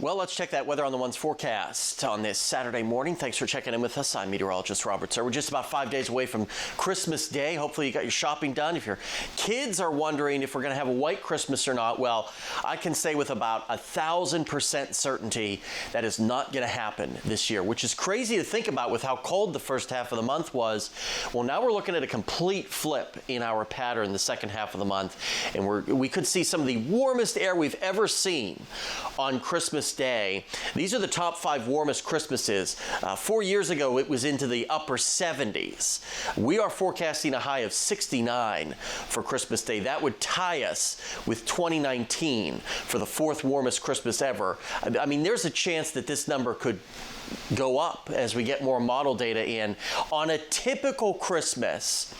Well, let's check that weather on the One's forecast on this Saturday morning. Thanks for checking in with us. I'm meteorologist Robert Suhr. We're just about 5 days away from Christmas Day. Hopefully you got your shopping done. If your kids are wondering if we're going to have a white Christmas or not, well, I can say with about 1,000% certainty that is not going to happen this year, which is crazy to think about with how cold the first half of the month was. Well, now we're looking at a complete flip in our pattern the second half of the month, and we could see some of the warmest air we've ever seen on Christmas Day. These are the top 5 warmest Christmases. 4 years ago, it was into the upper 70s. We are forecasting a high of 69 for Christmas Day. That would tie us with 2019 for the 4th warmest Christmas ever. I mean, there's a chance that this number could go up as we get more model data in. On a typical Christmas,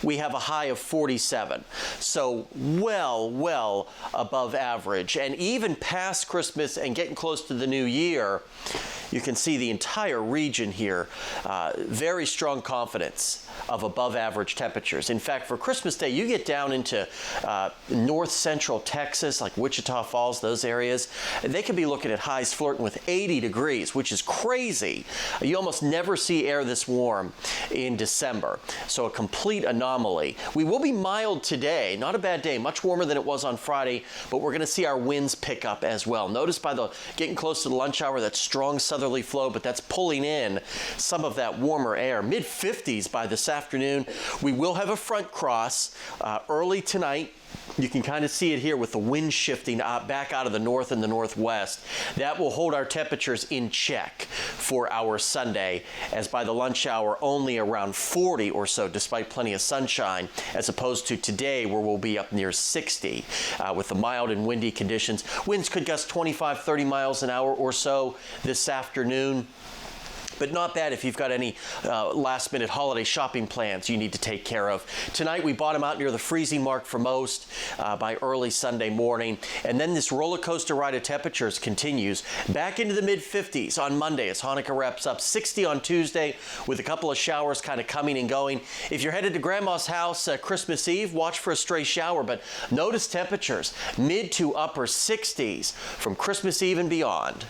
we have a high of 47. So well above average. And even past Christmas and getting close to the new year, you can see the entire region here, very strong confidence of above average temperatures. In fact, for Christmas Day, you get down into north central Texas, like Wichita Falls, those areas, they could be looking at highs flirting with 80 degrees, which is crazy. You almost never see air this warm in December. So a complete anomaly. We will be mild today, not a bad day, much warmer than it was on Friday, but we're going to see our winds pick up as well. Notice by the getting close to the lunch hour, that strong southerly flow, but that's pulling in some of that warmer air. Mid-50s by this afternoon. We will have a front cross early tonight. You can kind of see it here with the wind shifting back out of the north and the northwest. That will hold our temperatures in check for our Sunday, as by the lunch hour only around 40 or so, despite plenty of sunshine, as opposed to today where we'll be up near 60 with the mild and windy conditions. Winds could gust 25, 30 miles an hour or so this afternoon. But not bad if you've got any last-minute holiday shopping plans you need to take care of. Tonight, we bottom out near the freezing mark for most by early Sunday morning. And then this roller coaster ride of temperatures continues back into the mid-50s on Monday as Hanukkah wraps up. 60 on Tuesday with a couple of showers kind of coming and going. If you're headed to Grandma's house Christmas Eve, watch for a stray shower. But notice temperatures mid to upper 60s from Christmas Eve and beyond.